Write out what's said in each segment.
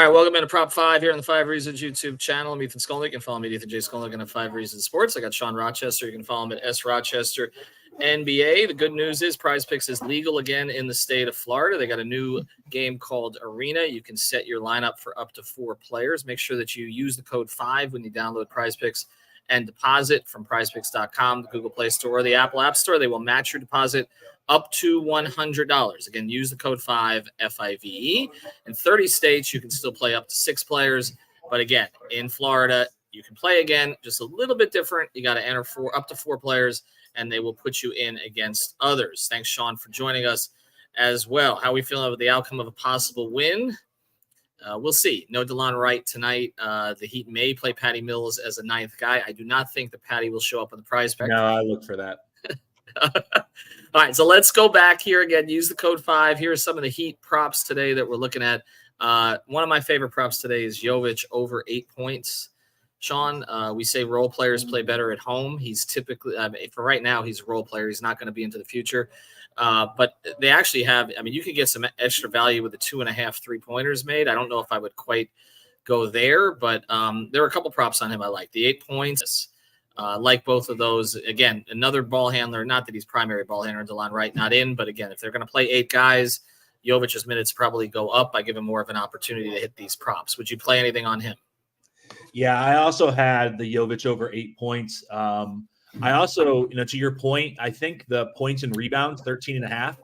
right, welcome into Prop 5 here on the 5 Reasons YouTube channel. I'm Ethan Skolnick. You can follow me at Ethan J. Skolnick on 5 Reasons Sports. I got Sean Rochester. You can follow him at S. Rochester NBA. The good news is PrizePicks is legal again in the state of Florida. They got a new game called Arena. You can set your lineup for up to 4 players. Make sure that you use the code 5 when you download PrizePicks and deposit from PrizePicks.com, the Google Play Store, or the Apple App Store. They will match your deposit up to $100. Again, use the code 5, F-I-V-E. In 30 states, you can still play up to 6 players. But again, in Florida, you can play again, just a little bit different. You got to enter up to 4 players, and they will put you in against others. Thanks, Sean, for joining us as well. How are we feeling about the outcome of a possible win? We'll see. No DeLon Wright tonight. The Heat may play Patty Mills as a 9th guy. I do not think that Patty will show up on the prize pack. No, I look for that. All right, so let's go back here again. Use the code 5. Here are some of the Heat props today that we're looking at. One of my favorite props today is Jovic over 8 points. Sean, we say role players play better at home. He's typically, for right now, he's a role player. He's not going to be into the future. But they actually have, you could get some extra value with the 2.5 3-pointers made. I don't know if I would quite go there, but there are a couple props on him I like. The 8 points, like both of those. Again, another ball handler, not that he's primary ball handler, DeLon Wright not in, but again, if they're going to play 8 guys, Jovic's minutes probably go up. I give him more of an opportunity to hit these props. Would you play anything on him? Yeah, I also had the Jovic over 8 points. I also, to your point, I think the points and rebounds, 13.5.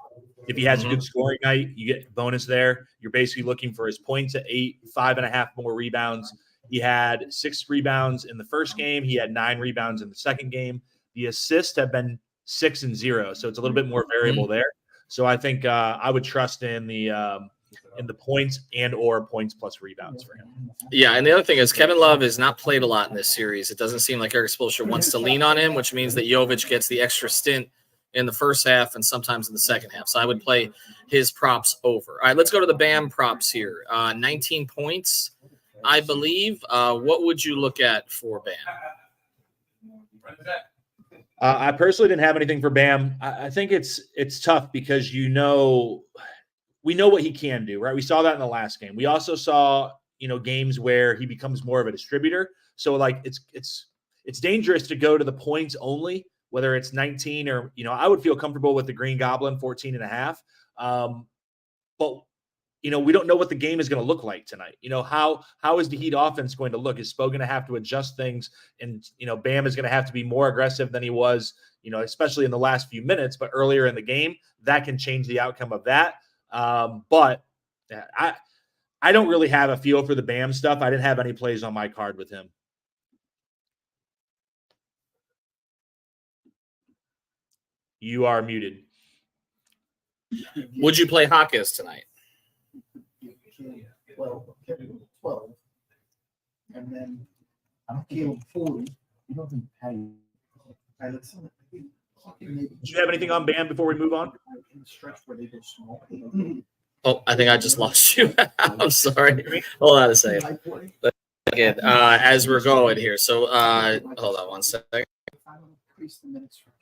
If he has a good scoring night, you get bonus there. You're basically looking for his points at 8, 5.5 more rebounds. He had 6 rebounds in the first game. He had 9 rebounds in the second game. The assists have been 6 and 0, so it's a little bit more variable there. So I think I would trust in the points and or points plus rebounds for him. Yeah, and the other thing is Kevin Love has not played a lot in this series. It doesn't seem like Eric Spoelstra wants to lean on him, which means that Jovic gets the extra stint in the first half and sometimes in the second half. So I would play his props over. All right, let's go to the Bam props here. 19 points, I believe. What would you look at for Bam? I personally didn't have anything for Bam. I think it's tough because we know what he can do, right? We saw that in the last game. We also saw games where he becomes more of a distributor. So like it's dangerous to go to the points only, whether it's 19 or I would feel comfortable with the Green Goblin 14.5. But we don't know what the game is going to look like tonight. How is the Heat offense going to look? Is Spo going to have to adjust things? And, Bam is going to have to be more aggressive than he was, especially in the last few minutes, but earlier in the game, that can change the outcome of that. But I don't really have a feel for the Bam stuff. I didn't have any plays on my card with him. You are muted. Would you play Hawkins tonight? 12, and then Caleb 40. You don't think Patty? Do you have anything on Bam before we move on? Oh, I think I just lost you. I'm sorry. Hold on a second. Again, as we're going here. So hold on one second.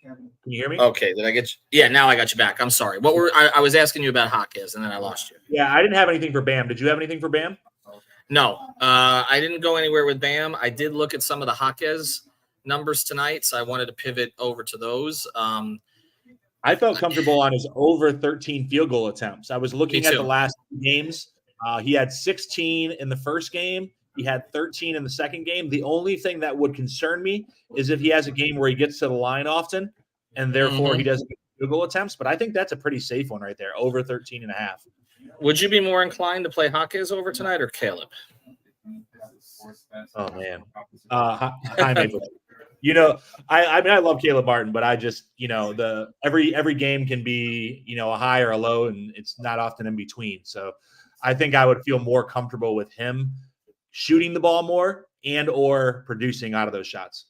Can you hear me? Okay, did I get you? Yeah, now I got you back. I'm sorry. I was asking you about Hawkins, and then I lost you. Yeah, I didn't have anything for Bam. Did you have anything for Bam? No, I didn't go anywhere with Bam. I did look at some of the Hawkins numbers tonight, so I wanted to pivot over to those. I felt comfortable on his over 13 field goal attempts. I was looking at the last games. He had 16 in the first game. He had 13 in the second game. The only thing that would concern me is if he has a game where he gets to the line often and therefore he doesn't get field goal attempts. But I think that's a pretty safe one right there, over 13.5. Would you be more inclined to play Hawkins over tonight or Caleb? Oh, man. I love Caleb Martin, but I just, every game can be, a high or a low, and it's not often in between. So I think I would feel more comfortable with him shooting the ball more and or producing out of those shots.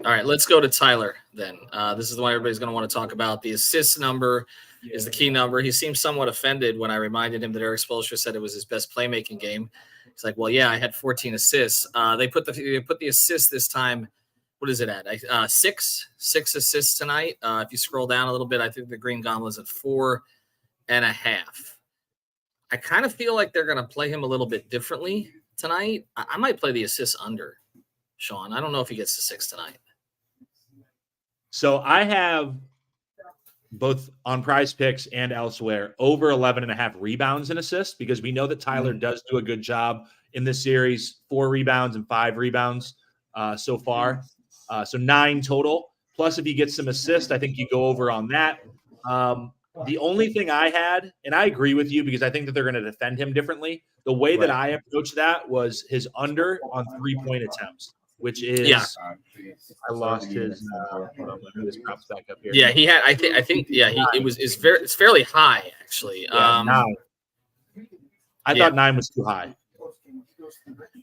All right, let's go to Tyler then. This is the one everybody's going to want to talk about. The assist number is the key number. He seemed somewhat offended when I reminded him that Eric Spoelstra said it was his best playmaking game. He's like, well, yeah, I had 14 assists. They put the assist this time. What is it at? 6 assists tonight. If you scroll down a little bit, I think the Green Goblin's at 4.5. I kind of feel like they're going to play him a little bit differently tonight. I might play the assists under, Sean. I don't know if he gets to 6 tonight. So I have both on PrizePicks and elsewhere over 11.5 rebounds and assists, because we know that Tyler does do a good job in this series. 4 rebounds and 5 rebounds so far. So 9 total. Plus, if he gets some assists, I think you go over on that. The only thing I had, and I agree with you because I think that they're going to defend him differently. The way that I approached that was his under on 3-point attempts, which is I lost his. Hold on, let me just props back up here. Yeah, he had. I think. Yeah, it's fairly high actually. Yeah, 9. I thought 9 was too high.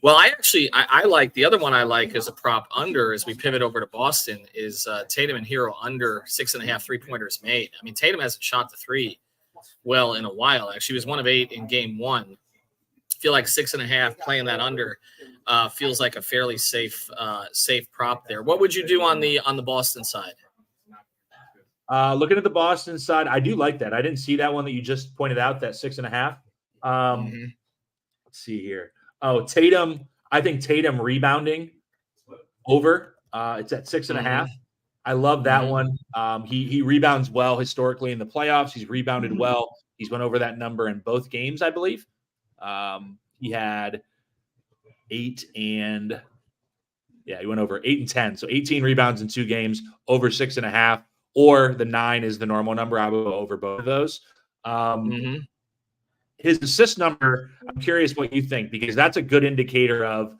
Well, I like the other one I like as a prop under as we pivot over to Boston is Tatum and Hero under 6.5 3-pointers made. I mean, Tatum hasn't shot the 3 well in a while. Actually, he was 1 of 8 in game 1. I feel like 6.5 playing that under feels like a fairly safe prop there. What would you do on the Boston side? Looking at the Boston side, I do like that. I didn't see that one that you just pointed out, that 6.5. Let's see here. Oh, Tatum. I think Tatum rebounding over. It's at 6.5. I love that one. He rebounds well historically in the playoffs. He's rebounded well. He's went over that number in both games, I believe. He had 8 and he went over 8 and 10. So 18 rebounds in 2 games, over 6.5, or the 9 is the normal number. I would go over both of those. His assist number, I'm curious what you think, because that's a good indicator of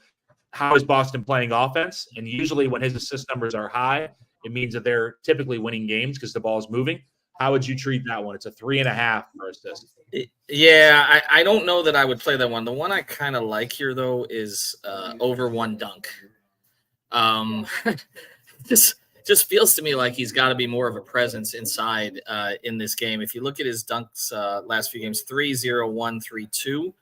how is Boston playing offense. And usually when his assist numbers are high, it means that they're typically winning games because the ball is moving. How would you treat that one? It's a 3.5 for assist. Yeah, I don't know that I would play that one. The one I kind of like here, though, is over 1 dunk. Just feels to me like he's got to be more of a presence inside in this game. If you look at his dunks last few games, 3-0, 1, 3-2.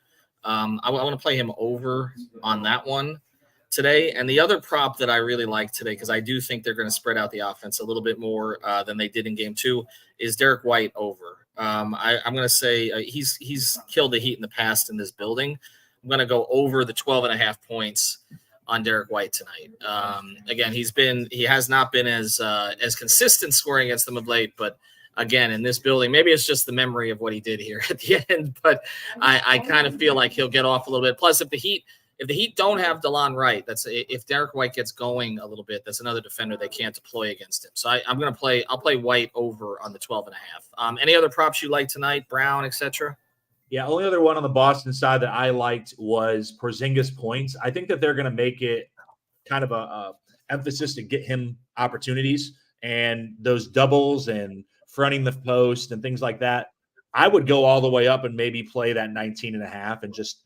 I want to play him over on that one today. And the other prop that I really like today, because I do think they're going to spread out the offense a little bit more than they did in game 2, is Derek White over. I'm going to say he's killed the Heat in the past in this building. I'm going to go over the 12.5 points on Derek White tonight. Again, he has not been as consistent scoring against them of late, but again, in this building, maybe it's just the memory of what he did here at the end, but I kind of feel like he'll get off a little bit. Plus, if the Heat don't have DeLon Wright, if Derek White gets going a little bit, that's another defender they can't deploy against him. So I'll play White over on the 12.5. Any other props you like tonight, Brown, etc.? Yeah, only other one on the Boston side that I liked was Porzingis points. I think that they're going to make it kind of a emphasis to get him opportunities, and those doubles and fronting the post and things like that. I would go all the way up and maybe play that 19.5 and just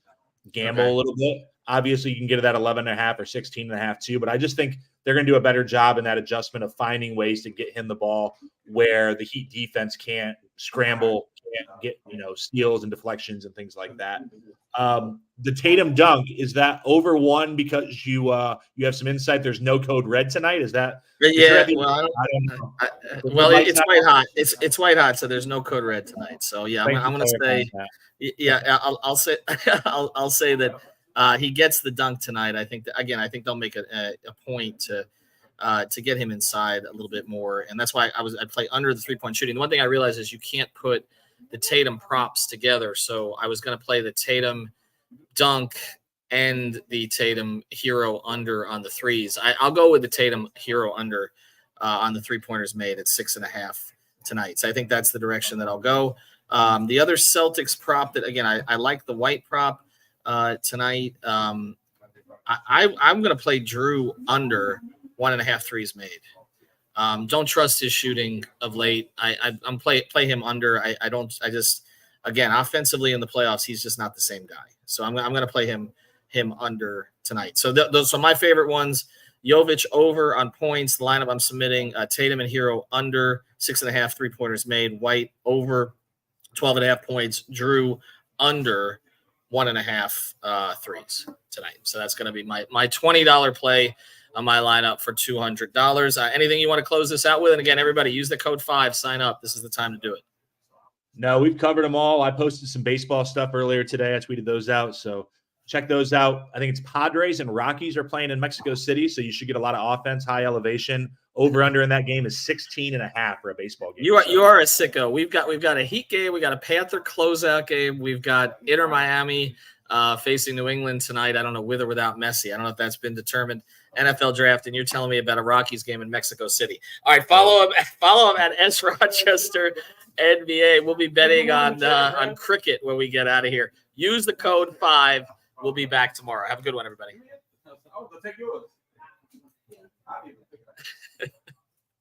gamble a little bit. Obviously, you can get to that 11.5 or 16.5 too, but I just think they're going to do a better job in that adjustment of finding ways to get him the ball where the Heat defense can't scramble, can't get steals and deflections and things like that. The Tatum dunk, is that over 1 because you have some insight? There's no code red tonight. Is that? Yeah. Well, I don't know. It's white hot. It's white hot, so there's no code red tonight. So yeah, I'm going to say. Yeah, I'll say I'll say that he gets the dunk tonight. I think they'll make a point to get him inside a little bit more, and that's why I play under the 3-point shooting. The one thing I realized is you can't put the Tatum props together, so I was going to play the Tatum dunk and the Tatum hero under on the threes. I'll go with the Tatum hero under on the 3-pointers made at 6.5 tonight. So I think that's the direction that I'll go. The other Celtics prop that, again, I like the White prop tonight. I'm going to play Drew under 1.5 threes made. Don't trust his shooting of late. I'm play him under. Again, offensively in the playoffs, he's just not the same guy. So I'm going to play him under tonight. So those are my favorite ones. Jovic over on points. The lineup I'm submitting: Tatum and Hero under 6.5 3-pointers made. White over 12.5 points. Drew under 1.5 threes tonight. So that's going to be my $20 play on my lineup for $200. Anything you want to close this out with? And again, everybody, use the code 5. Sign up. This is the time to do it. No, we've covered them all. I posted some baseball stuff earlier today. I tweeted those out. So check those out. I think it's Padres and Rockies are playing in Mexico City. So you should get a lot of offense, high elevation. Over under in that game is 16.5 for a baseball game. You are a sicko. We've got a Heat game. We got a Panther closeout game. We've got Inter Miami facing New England tonight. I don't know with or without Messi. I don't know if that's been determined. NFL draft, and you're telling me about a Rockies game in Mexico City. All right, follow up at S Rochester NBA. We'll be betting on cricket when we get out of here. Use the code 5. We'll be back tomorrow. Have a good one, everybody.